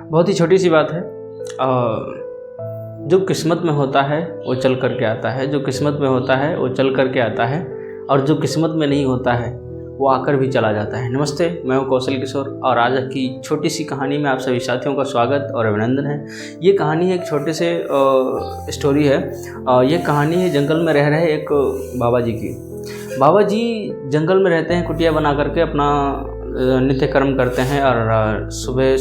बहुत ही छोटी सी बात है। जो किस्मत में होता है वो चल करके आता है, जो किस्मत में होता है वो चल करके आता है, और जो किस्मत में नहीं होता है वो आकर भी चला जाता है। नमस्ते, मैं हूं कौशल किशोर और आज की छोटी सी कहानी में आप सभी साथियों का स्वागत और अभिनंदन है। ये कहानी एक छोटे से स्टोरी है। ये कहानी है जंगल में रह रहे एक बाबा जी की। बाबा जी जंगल में रहते हैं, कुटिया बना करके अपना नित्य कर्म करते हैं और सुबह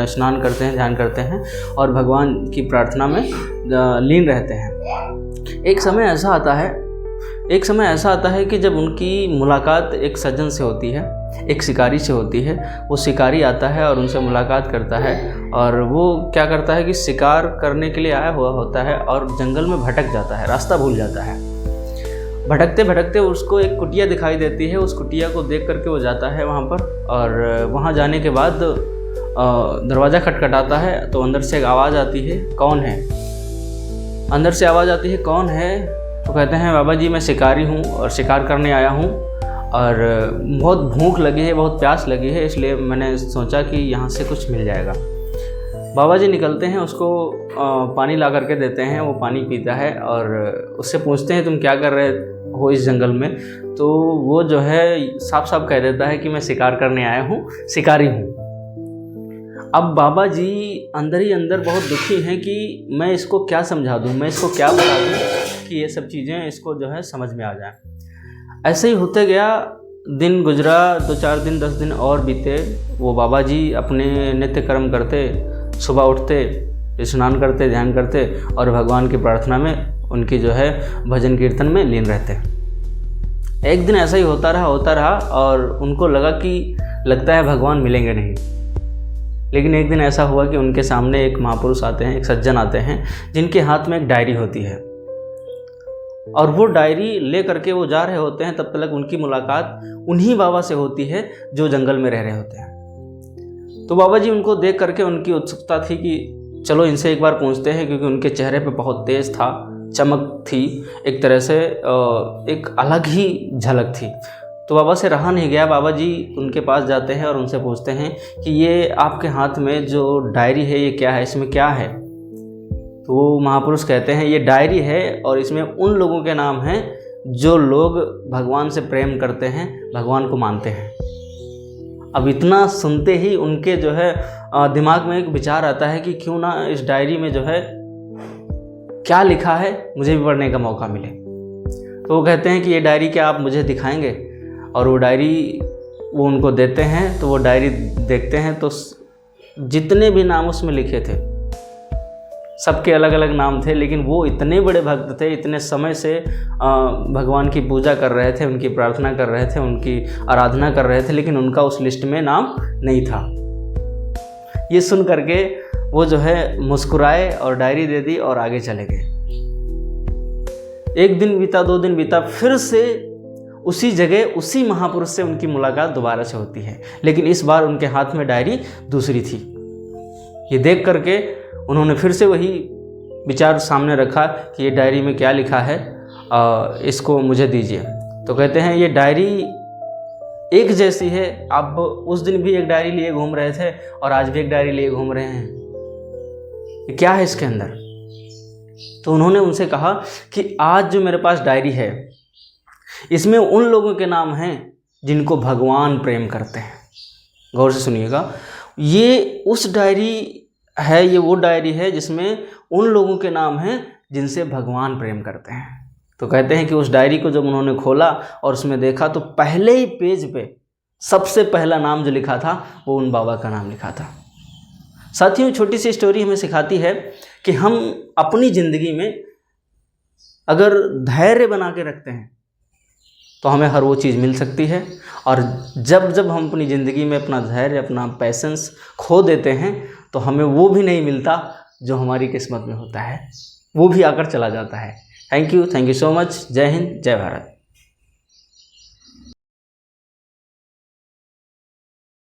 स्नान करते हैं, ध्यान करते हैं और भगवान की प्रार्थना में लीन रहते हैं। एक समय ऐसा आता है कि जब उनकी मुलाकात एक सज्जन से होती है, एक शिकारी से होती है। वो शिकारी आता है और उनसे मुलाकात करता है और वो क्या करता है कि शिकार करने के लिए आया हुआ होता है और जंगल में भटक जाता है, रास्ता भूल जाता है। भटकते भटकते उसको एक कुटिया दिखाई देती है। उस कुटिया को देख करके वो जाता है वहाँ पर, और वहाँ जाने के बाद दरवाज़ा खटखटाता है तो अंदर से एक आवाज़ आती है, कौन है? अंदर से आवाज़ आती है, कौन है? तो कहते हैं, बाबा जी मैं शिकारी हूँ और शिकार करने आया हूँ और बहुत भूख लगी है, बहुत प्यास लगी है, इसलिए मैंने सोचा कि यहाँ से कुछ मिल जाएगा। बाबा जी निकलते हैं, उसको पानी ला करके देते हैं। वो पानी पीता है और उससे पूछते हैं, तुम क्या कर रहे हो इस जंगल में? तो वो जो है साफ साफ कह देता है कि मैं शिकार करने आया हूँ, शिकारी हूँ। अब बाबा जी अंदर ही अंदर बहुत दुखी हैं कि मैं इसको क्या समझा दूँ, मैं इसको क्या बता दूँ कि ये सब चीज़ें इसको जो है समझ में आ जाए। ऐसे ही होते गया, दिन गुजरा, 2-4 दिन 10 दिन और बीते। वो बाबा जी अपने नित्य कर्म करते, सुबह उठते, स्नान करते, ध्यान करते और भगवान की प्रार्थना में, उनकी जो है भजन कीर्तन में लीन रहते। एक दिन ऐसा ही होता रहा और उनको लगता है भगवान मिलेंगे नहीं। लेकिन एक दिन ऐसा हुआ कि उनके सामने एक महापुरुष आते हैं, एक सज्जन आते हैं, जिनके हाथ में एक डायरी होती है और वो डायरी ले करके वो जा रहे होते हैं। तब तक उनकी मुलाकात उन्हीं बाबा से होती है जो जंगल में रह रहे होते हैं। तो बाबा जी उनको देख करके, उनकी उत्सुकता थी कि चलो इनसे एक बार पूछते हैं, क्योंकि उनके चेहरे पे बहुत तेज़ था, चमक थी, एक तरह से एक अलग ही झलक थी। तो बाबा से रहा नहीं गया। बाबा जी उनके पास जाते हैं और उनसे पूछते हैं कि ये आपके हाथ में जो डायरी है ये क्या है, इसमें क्या है? तो वो महापुरुष कहते हैं, ये डायरी है और इसमें उन लोगों के नाम हैं जो लोग भगवान से प्रेम करते हैं, भगवान को मानते हैं। अब इतना सुनते ही उनके जो है दिमाग में एक विचार आता है कि क्यों ना इस डायरी में जो है क्या लिखा है मुझे भी पढ़ने का मौका मिले। तो वो कहते हैं कि ये डायरी क्या आप मुझे दिखाएंगे? और वो डायरी वो उनको देते हैं। तो वो डायरी देखते हैं तो जितने भी नाम उसमें लिखे थे सबके अलग अलग नाम थे, लेकिन वो इतने बड़े भक्त थे, इतने समय से भगवान की पूजा कर रहे थे, उनकी प्रार्थना कर रहे थे, उनकी आराधना कर रहे थे, लेकिन उनका उस लिस्ट में नाम नहीं था। ये सुन करके वो जो है मुस्कुराए और डायरी दे दी और आगे चले गए। 1 दिन बीता, 2 दिन बीता, फिर से उसी जगह उसी महापुरुष से उनकी मुलाकात दोबारा से होती है, लेकिन इस बार उनके हाथ में डायरी दूसरी थी। ये देख करके उन्होंने फिर से वही विचार सामने रखा कि ये डायरी में क्या लिखा है, इसको मुझे दीजिए। तो कहते हैं, ये डायरी एक जैसी है, आप उस दिन भी एक डायरी लिए घूम रहे थे और आज भी एक डायरी लिए घूम रहे हैं, ये क्या है इसके अंदर? तो उन्होंने उनसे कहा कि आज जो मेरे पास डायरी है इसमें उन लोगों के नाम हैं जिनको भगवान प्रेम करते हैं। गौर से सुनिएगा, ये उस डायरी है, ये वो डायरी है जिसमें उन लोगों के नाम हैं जिनसे भगवान प्रेम करते हैं। तो कहते हैं कि उस डायरी को जब उन्होंने खोला और उसमें देखा तो पहले ही पेज पे सबसे पहला नाम जो लिखा था वो उन बाबा का नाम लिखा था। साथियों, छोटी सी स्टोरी हमें सिखाती है कि हम अपनी ज़िंदगी में अगर धैर्य बना के रखते हैं तो हमें हर वो चीज़ मिल सकती है, और जब हम अपनी ज़िंदगी में अपना धैर्य, अपना पैसेंस खो देते हैं तो हमें वो भी नहीं मिलता जो हमारी किस्मत में होता है, वो भी आकर चला जाता है। Thank you so much. जय हिंद, जय भारत।